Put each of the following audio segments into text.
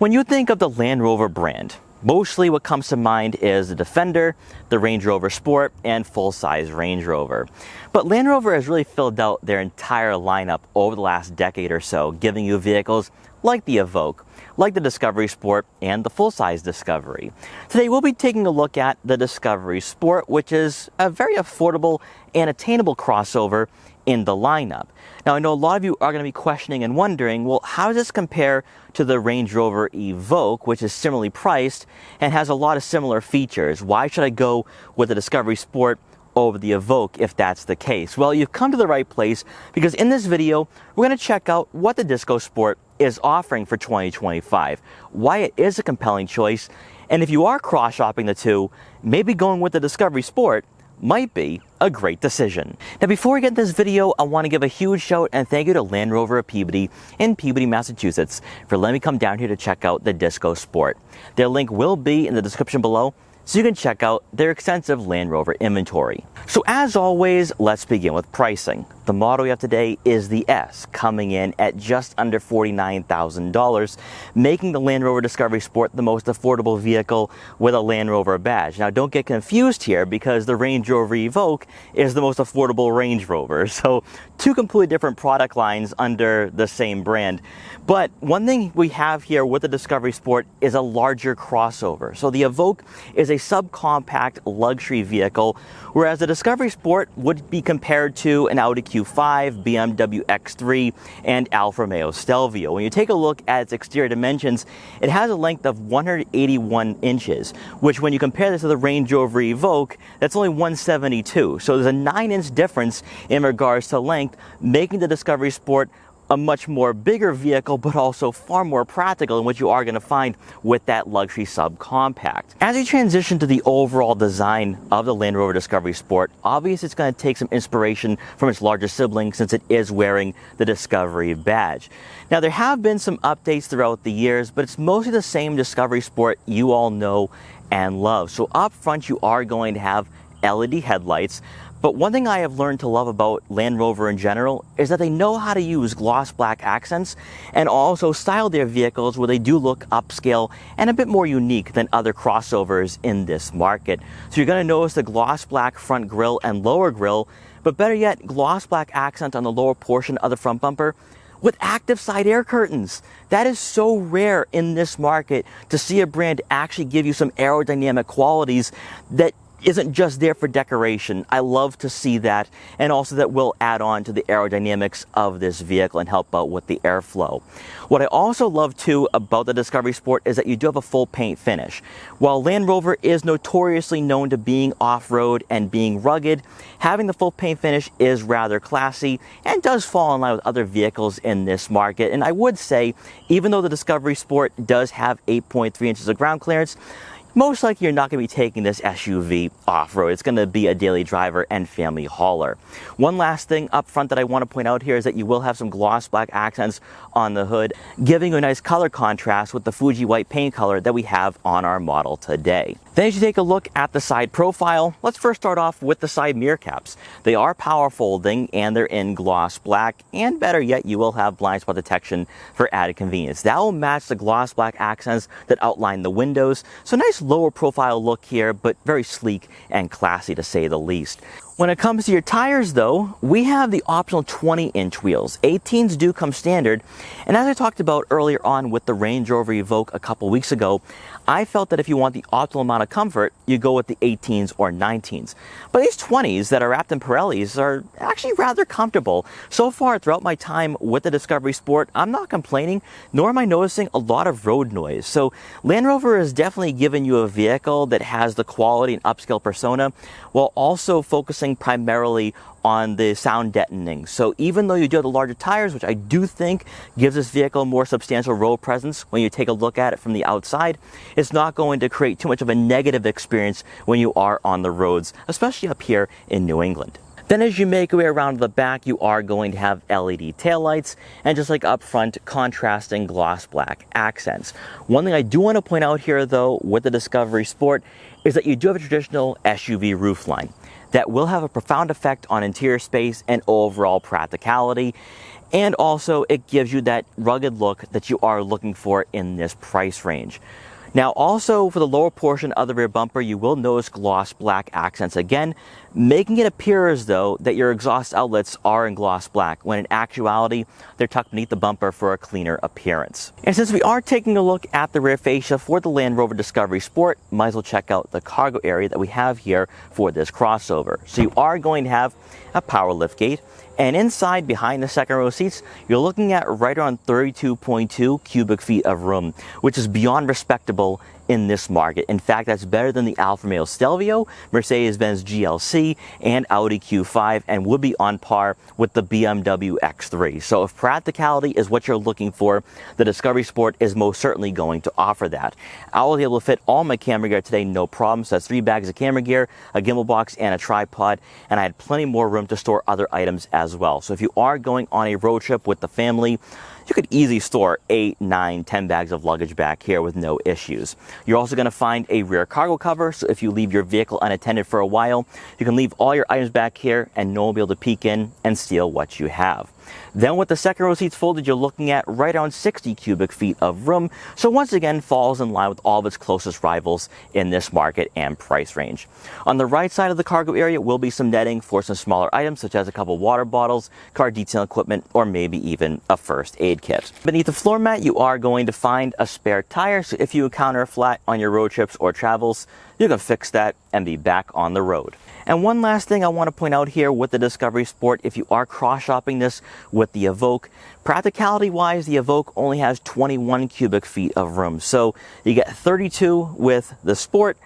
When you think of the Land Rover brand, mostly what comes to mind is the Defender, the Range Rover Sport, and full-size Range Rover. But Land Rover has really filled out their entire lineup over the last decade or so, giving you vehicles like the Evoque, like the Discovery Sport, and the full-size Discovery. Today we'll be taking a look at the Discovery Sport, which is a very affordable and attainable crossover in the lineup. Now, I know a lot of you are going to be questioning and wondering, well, how does this compare to the Range Rover Evoque, which is similarly priced and has a lot of similar features? Why should I go with the Discovery Sport over the Evoque if that's the case? Well, you've come to the right place, because in this video, we're going to check out what the Disco Sport is offering for 2025, why it is a compelling choice, and if you are cross-shopping the two, maybe going with the Discovery Sport might be a great decision. Now, before we get into this video, I want to give a huge shout and thank you to Land Rover of Peabody in Peabody, Massachusetts for letting me come down here to check out the Disco Sport. Their link will be in the description below, so you can check out their extensive Land Rover inventory. So as always, let's begin with pricing. The model we have today is the S, coming in at just under $49,000, making the Land Rover Discovery Sport the most affordable vehicle with a Land Rover badge. Now, don't get confused here, because the Range Rover Evoque is the most affordable Range Rover. So two completely different product lines under the same brand. But one thing we have here with the Discovery Sport is a larger crossover. So the Evoque is a subcompact luxury vehicle, whereas the Discovery Sport would be compared to an Audi Q5, BMW X3, and Alfa Romeo Stelvio. When you take a look at its exterior dimensions, it has a length of 181 inches, which when you compare this to the Range Rover Evoque, that's only 172. So there's a 9-inch difference in regards to length, making the Discovery Sport a much more bigger vehicle, but also far more practical than what you are going to find with that luxury subcompact. As you transition to the overall design of the Land Rover Discovery Sport, obviously it's going to take some inspiration from its larger sibling, since it is wearing the Discovery badge. Now, there have been some updates throughout the years, but it's mostly the same Discovery Sport you all know and love. So up front, you are going to have LED headlights. But one thing I have learned to love about Land Rover in general is that they know how to use gloss black accents and also style their vehicles where they do look upscale and a bit more unique than other crossovers in this market. So you're going to notice the gloss black front grille and lower grille, but better yet, gloss black accent on the lower portion of the front bumper with active side air curtains. That is so rare in this market, to see a brand actually give you some aerodynamic qualities that isn't just there for decoration. I love to see that, and also that will add on to the aerodynamics of this vehicle and help out with the airflow. What I also love too about the Discovery Sport is that you do have a full paint finish. While Land Rover is notoriously known to being off-road and being rugged, having the full paint finish is rather classy and does fall in line with other vehicles in this market. And I would say, even though the Discovery Sport does have 8.3 inches of ground clearance, most likely you're not going to be taking this SUV off-road. It's going to be a daily driver and family hauler. One last thing up front that I want to point out here is that you will have some gloss black accents on the hood, giving you a nice color contrast with the Fuji white paint color that we have on our model today. Then as you take a look at the side profile, let's first start off with the side mirror caps. They are power folding and they're in gloss black, and better yet, you will have blind spot detection for added convenience. That will match the gloss black accents that outline the windows. So nice lower profile look here, but very sleek and classy to say the least. When it comes to your tires though, we have the optional 20-inch wheels. 18s do come standard, and as I talked about earlier on with the Range Rover Evoque a couple weeks ago, I felt that if you want the optimal amount of comfort, you go with the 18s or 19s. But these 20s that are wrapped in Pirellis are actually rather comfortable. So far throughout my time with the Discovery Sport, I'm not complaining, nor am I noticing a lot of road noise. So Land Rover has definitely given you a vehicle that has the quality and upscale persona, while also focusing primarily on the sound deadening. So even though you do have the larger tires, which I do think gives this vehicle more substantial road presence when you take a look at it from the outside, it's not going to create too much of a negative experience when you are on the roads, especially up here in New England. Then as you make your way around to the back, you are going to have LED taillights, and just like up front, contrasting gloss black accents. One thing I do want to point out here though with the Discovery Sport is that you do have a traditional SUV roofline that will have a profound effect on interior space and overall practicality. And also it gives you that rugged look that you are looking for in this price range. Now also for the lower portion of the rear bumper, you will notice gloss black accents again, making it appear as though that your exhaust outlets are in gloss black, when in actuality, they're tucked beneath the bumper for a cleaner appearance. And since we are taking a look at the rear fascia for the Land Rover Discovery Sport, might as well check out the cargo area that we have here for this crossover. So you are going to have a power liftgate, and inside behind the second row seats, you're looking at right around 32.2 cubic feet of room, which is beyond respectable in this market. In fact, that's better than the Alfa Romeo Stelvio, Mercedes-Benz GLC, and Audi Q5, and would be on par with the BMW X3. So if practicality is what you're looking for, the Discovery Sport is most certainly going to offer that. I was able to fit all my camera gear today, no problem. So that's 3 bags of camera gear, a gimbal box, and a tripod, and I had plenty more room to store other items as well. So if you are going on a road trip with the family, you could easily store 8, 9, 10 bags of luggage back here with no issues. You're also going to find a rear cargo cover, so if you leave your vehicle unattended for a while, you can leave all your items back here and no one will be able to peek in and steal what you have. Then with the second row seats folded, you're looking at right around 60 cubic feet of room, so once again falls in line with all of its closest rivals in this market and price range. On the right side of the cargo area will be some netting for some smaller items such as a couple water bottles, car detailing equipment, or maybe even a first aid kit. Beneath the floor mat, you are going to find a spare tire, so if you encounter a flat on your road trips or travels, you can fix that and be back on the road. And one last thing I want to point out here with the Discovery Sport, if you are cross-shopping this with the Evoque, practicality-wise, the Evoque only has 21 cubic feet of room. So you get 32 with the Sport.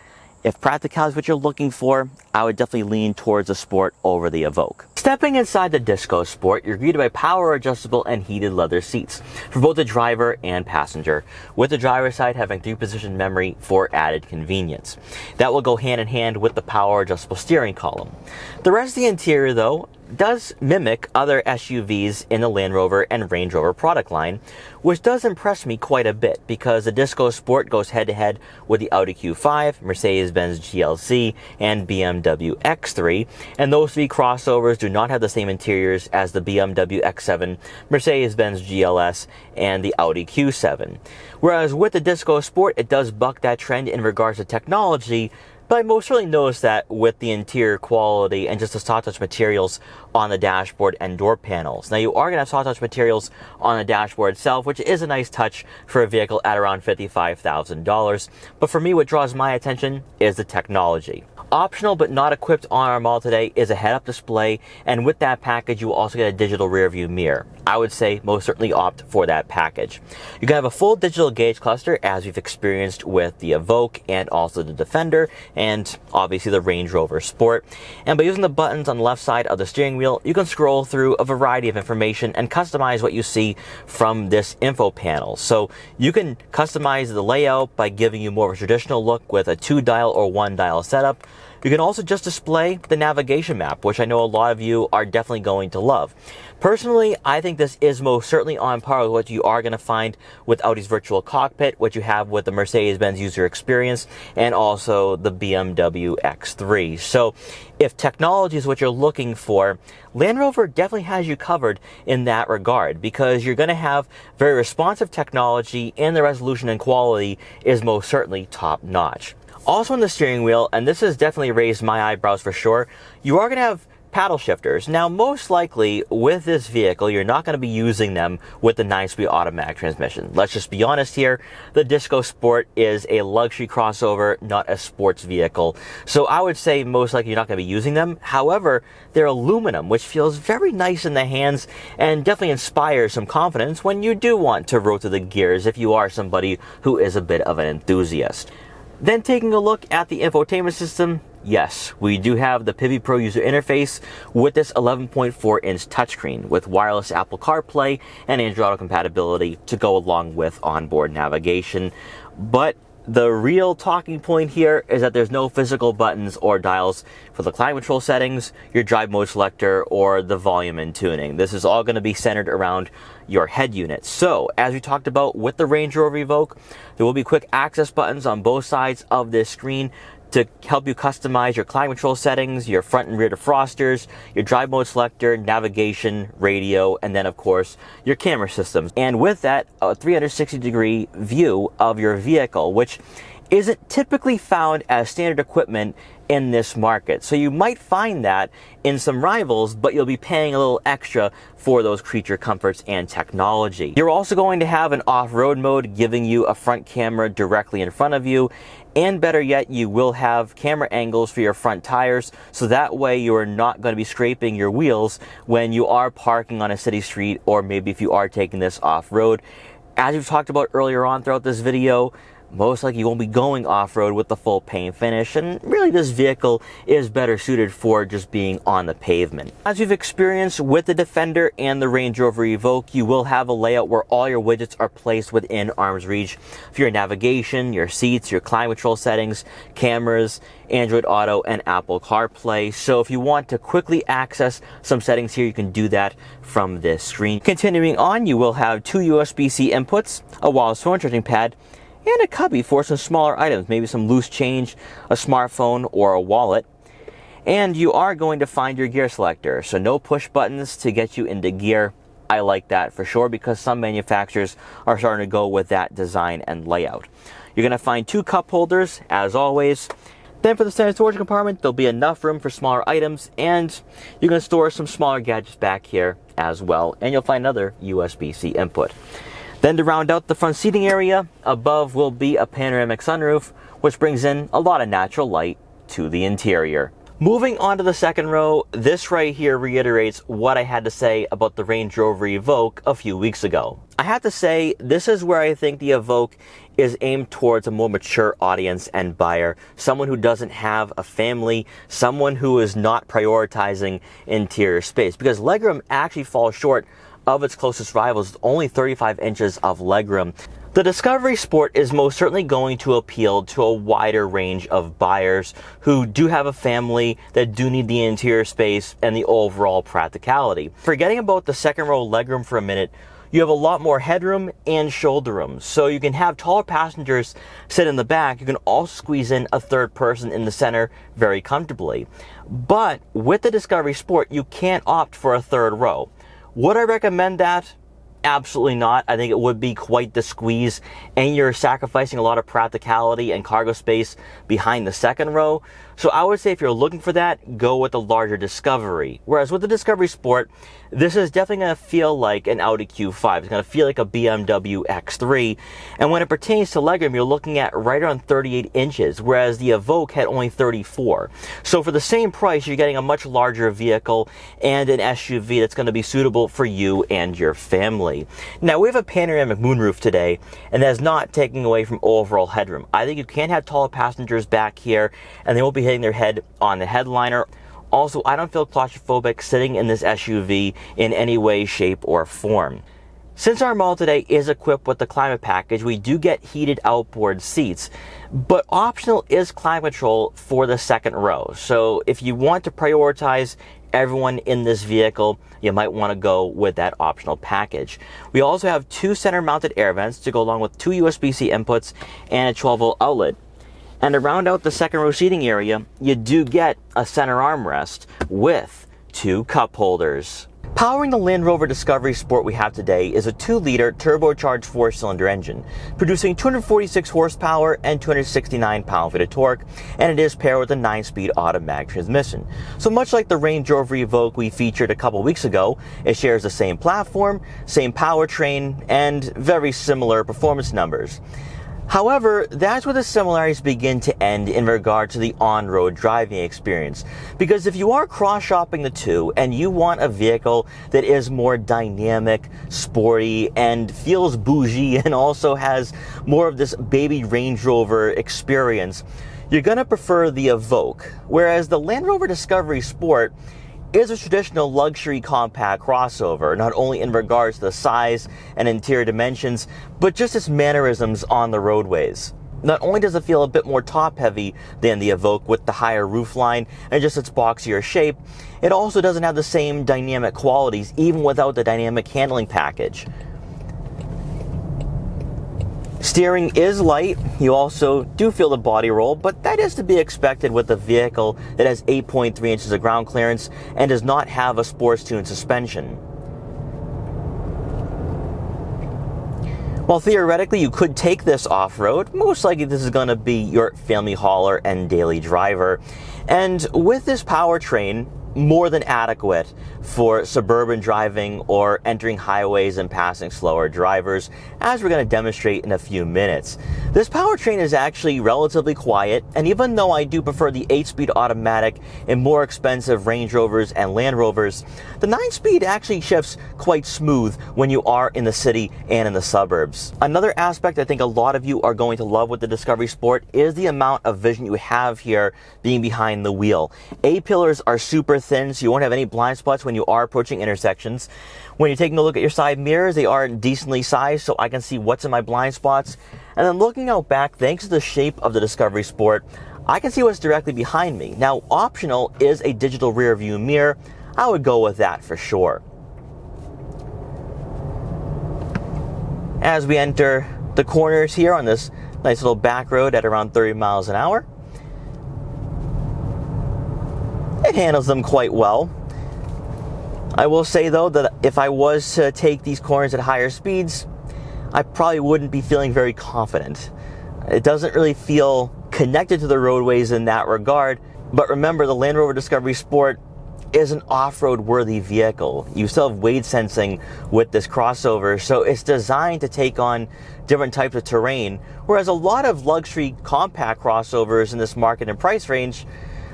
If practicality is what you're looking for, I would definitely lean towards the Sport over the Evoque. Stepping inside the Disco Sport, you're greeted by power adjustable and heated leather seats for both the driver and passenger, with the driver's side having 3-position memory for added convenience. That will go hand in hand with the power adjustable steering column. The rest of the interior, though, does mimic other SUVs in the Land Rover and Range Rover product line, which does impress me quite a bit because the Disco Sport goes head-to-head with the Audi Q5, Mercedes-Benz GLC, and BMW X3, and those 3 crossovers do not have the same interiors as the BMW X7, Mercedes-Benz GLS, and the Audi Q7. Whereas with the Disco Sport, it does buck that trend in regards to technology, but I most certainly noticed that with the interior quality and just the soft touch materials on the dashboard and door panels. Now you are going to have soft touch materials on the dashboard itself, which is a nice touch for a vehicle at around $55,000. But for me, what draws my attention is the technology. Optional but not equipped on our model today is a head-up display, and with that package you will also get a digital rear view mirror. I would say most certainly opt for that package. You can have a full digital gauge cluster as we've experienced with the Evoque and also the Defender and obviously the Range Rover Sport. And by using the buttons on the left side of the steering wheel, you can scroll through a variety of information and customize what you see from this info panel. So you can customize the layout by giving you more of a traditional look with a 2-dial or 1-dial setup. You can also just display the navigation map, which I know a lot of you are definitely going to love. Personally, I think this is most certainly on par with what you are going to find with Audi's virtual cockpit, what you have with the Mercedes-Benz user experience, and also the BMW X3. So if technology is what you're looking for, Land Rover definitely has you covered in that regard, because you're going to have very responsive technology and the resolution and quality is most certainly top notch. Also on the steering wheel, and this has definitely raised my eyebrows for sure, you are going to have paddle shifters. Now, most likely with this vehicle, you're not going to be using them with the 9-speed automatic transmission. Let's just be honest here. The Disco Sport is a luxury crossover, not a sports vehicle. So I would say most likely you're not going to be using them. However, they're aluminum, which feels very nice in the hands and definitely inspires some confidence when you do want to roll through the gears if you are somebody who is a bit of an enthusiast. Then taking a look at the infotainment system, yes, we do have the Peabody Pro user interface with this 11.4-inch touchscreen with wireless Apple CarPlay and Android Auto compatibility to go along with onboard navigation. But the real talking point here is that there's no physical buttons or dials for the climate control settings, your drive mode selector, or the volume and tuning. This is all going to be centered around your head unit. So as we talked about with the Range Rover Evoque, there will be quick access buttons on both sides of this screen to help you customize your climate control settings, your front and rear defrosters, your drive mode selector, navigation, radio, and then of course your camera systems. And with that, a 360-degree view of your vehicle, which isn't typically found as standard equipment in this market. So you might find that in some rivals, but you'll be paying a little extra for those creature comforts and technology. You're also going to have an off-road mode, giving you a front camera directly in front of you. And better yet, you will have camera angles for your front tires, so that way you are not going to be scraping your wheels when you are parking on a city street, or maybe if you are taking this off-road. As we've talked about earlier on throughout this video, most likely you won't be going off-road with the full paint finish, and really this vehicle is better suited for just being on the pavement. As you've experienced with the Defender and the Range Rover Evoque, you will have a layout where all your widgets are placed within arm's reach for your navigation, your seats, your climate control settings, cameras, Android Auto, and Apple CarPlay. So if you want to quickly access some settings here, you can do that from this screen. Continuing on, you will have two USB-C inputs, a wireless phone charging pad, and a cubby for some smaller items, maybe some loose change, a smartphone, or a wallet. And you are going to find your gear selector, so no push buttons to get you into gear. I like that for sure, because some manufacturers are starting to go with that design and layout. You're going to find two cup holders, as always. Then for the standard storage compartment, there'll be enough room for smaller items, and you're going to store some smaller gadgets back here as well, and you'll find another USB-C input. Then to round out the front seating area, above will be a panoramic sunroof, which brings in a lot of natural light to the interior. Moving on to the second row, this right here reiterates what I had to say about the Range Rover Evoque a few weeks ago. I have to say, this is where I think the Evoque is aimed towards a more mature audience and buyer, someone who doesn't have a family, someone who is not prioritizing interior space, because legroom actually falls short of its closest rivals with only 35 inches of legroom. The Discovery Sport is most certainly going to appeal to a wider range of buyers who do have a family, that do need the interior space and the overall practicality. Forgetting about the second row legroom for a minute, you have a lot more headroom and shoulder room, so you can have taller passengers sit in the back. You can also squeeze in a third person in the center very comfortably. But with the Discovery Sport, you can't opt for a third row. Would I recommend that? Absolutely not. I think it would be quite the squeeze, and you're sacrificing a lot of practicality and cargo space behind the second row. So I would say if you're looking for that, go with the larger Discovery. Whereas with the Discovery Sport, this is definitely going to feel like an Audi Q5. It's going to feel like a BMW X3. And when it pertains to legroom, you're looking at right around 38 inches, whereas the Evoque had only 34. So for the same price, you're getting a much larger vehicle and an SUV that's going to be suitable for you and your family. Now, we have a panoramic moonroof today, and that is not taking away from overall headroom. I think you can have taller passengers back here, and they won't be hitting their head on the headliner. Also, I don't feel claustrophobic sitting in this SUV in any way, shape, or form. Since our model today is equipped with the climate package, we do get heated outboard seats, but optional is climate control for the second row. So if you want to prioritize everyone in this vehicle, you might want to go with that optional package. We also have two center mounted air vents to go along with two USB-C inputs and a 12-volt outlet. And to round out the second row seating area, you do get a center armrest with two cup holders. Powering the Land Rover Discovery Sport we have today is a 2-liter turbocharged 4-cylinder engine, producing 246 horsepower and 269 pound-feet of torque, and it is paired with a 9-speed automatic transmission. So much like the Range Rover Evoque we featured a couple weeks ago, it shares the same platform, same powertrain, and very similar performance numbers. However, that's where the similarities begin to end in regard to the on-road driving experience. Because if you are cross-shopping the two and you want a vehicle that is more dynamic, sporty, and feels bougie and also has more of this baby Range Rover experience, you're going to prefer the Evoque. Whereas the Land Rover Discovery Sport is a traditional luxury compact crossover, not only in regards to the size and interior dimensions, but just its mannerisms on the roadways. Not only does it feel a bit more top-heavy than the Evoque with the higher roofline and just its boxier shape, it also doesn't have the same dynamic qualities even without the dynamic handling package. Steering is light. You also do feel the body roll, but that is to be expected with a vehicle that has 8.3 inches of ground clearance and does not have a sports-tuned suspension. While theoretically you could take this off-road, most likely this is going to be your family hauler and daily driver. And with this powertrain, more than adequate for suburban driving or entering highways and passing slower drivers, as we're going to demonstrate in a few minutes. This powertrain is actually relatively quiet, and even though I do prefer the 8-speed automatic in more expensive Range Rovers and Land Rovers, the 9-speed actually shifts quite smooth when you are in the city and in the suburbs. Another aspect I think a lot of you are going to love with the Discovery Sport is the amount of vision you have here being behind the wheel. A-pillars are super thin, so you won't have any blind spots when you are approaching intersections. When you're taking a look at your side mirrors, they are decently sized, so I can see what's in my blind spots. And then looking out back, thanks to the shape of the Discovery Sport, I can see what's directly behind me. Now, optional is a digital rear view mirror. I would go with that for sure. As we enter the corners here on this nice little back road at around 30 miles an hour, it handles them quite well. I will say though that if I was to take these corners at higher speeds, I probably wouldn't be feeling very confident. It doesn't really feel connected to the roadways in that regard, but remember the Land Rover Discovery Sport is an off-road worthy vehicle. You still have weight sensing with this crossover, so it's designed to take on different types of terrain, whereas a lot of luxury compact crossovers in this market and price range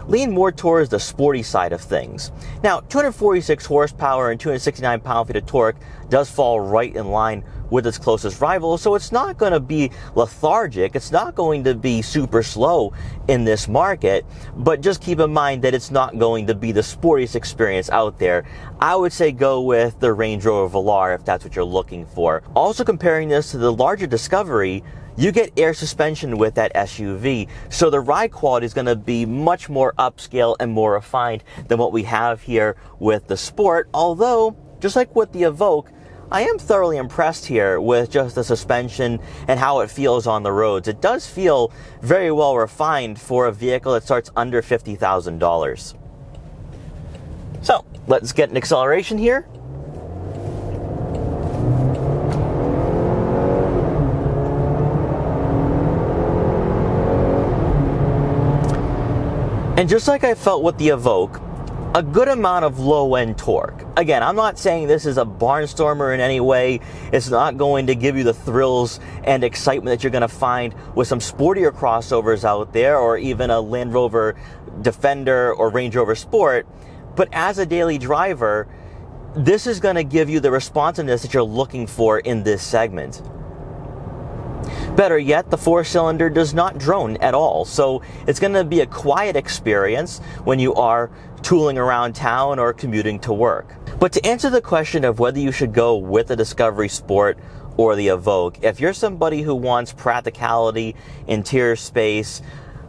lean more towards the sporty side of things. Now, 246 horsepower and 269 pound-feet of torque does fall right in line with its closest rival, so it's not going to be lethargic, it's not going to be super slow in this market, but just keep in mind that it's not going to be the sportiest experience out there. I would say go with the Range Rover Velar if that's what you're looking for. Also comparing this to the larger Discovery, you get air suspension with that SUV, so the ride quality is going to be much more upscale and more refined than what we have here with the Sport, although, just like with the Evoque, I am thoroughly impressed here with just the suspension and how it feels on the roads. It does feel very well refined for a vehicle that starts under $50,000. So, let's get an acceleration here. And just like I felt with the Evoque, a good amount of low-end torque. Again, I'm not saying this is a barnstormer in any way. It's not going to give you the thrills and excitement that you're going to find with some sportier crossovers out there, or even a Land Rover Defender or Range Rover Sport. But as a daily driver, this is going to give you the responsiveness that you're looking for in this segment. Better yet, the 4-cylinder does not drone at all, so it's going to be a quiet experience when you are tooling around town or commuting to work. But to answer the question of whether you should go with the Discovery Sport or the Evoque, if you're somebody who wants practicality, interior space,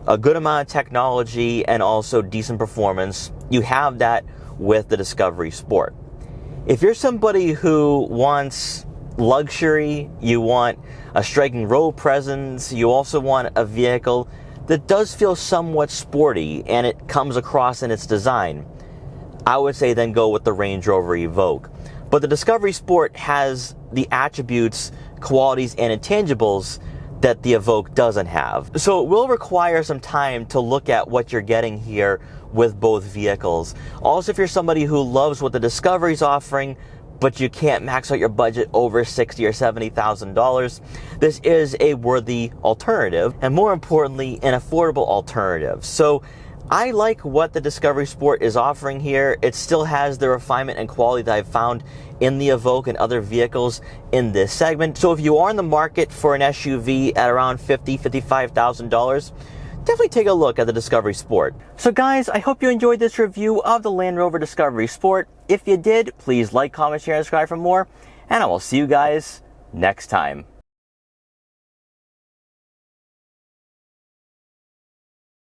a good amount of technology, and also decent performance, you have that with the Discovery Sport. If you're somebody who wants luxury, you want a striking road presence, you also want a vehicle that does feel somewhat sporty and it comes across in its design, I would say then go with the Range Rover Evoque. But the Discovery Sport has the attributes, qualities, and intangibles that the Evoque doesn't have. So it will require some time to look at what you're getting here with both vehicles. Also, if you're somebody who loves what the Discovery's offering, but you can't max out your budget over $60,000 or $70,000, this is a worthy alternative, and more importantly, an affordable alternative. So I like what the Discovery Sport is offering here. It still has the refinement and quality that I've found in the Evoque and other vehicles in this segment. So if you are in the market for an SUV at around $50,000, $55,000, definitely take a look at the Discovery Sport. So guys, I hope you enjoyed this review of the Land Rover Discovery Sport. If you did, please like, comment, share, and subscribe for more, and I will see you guys next time.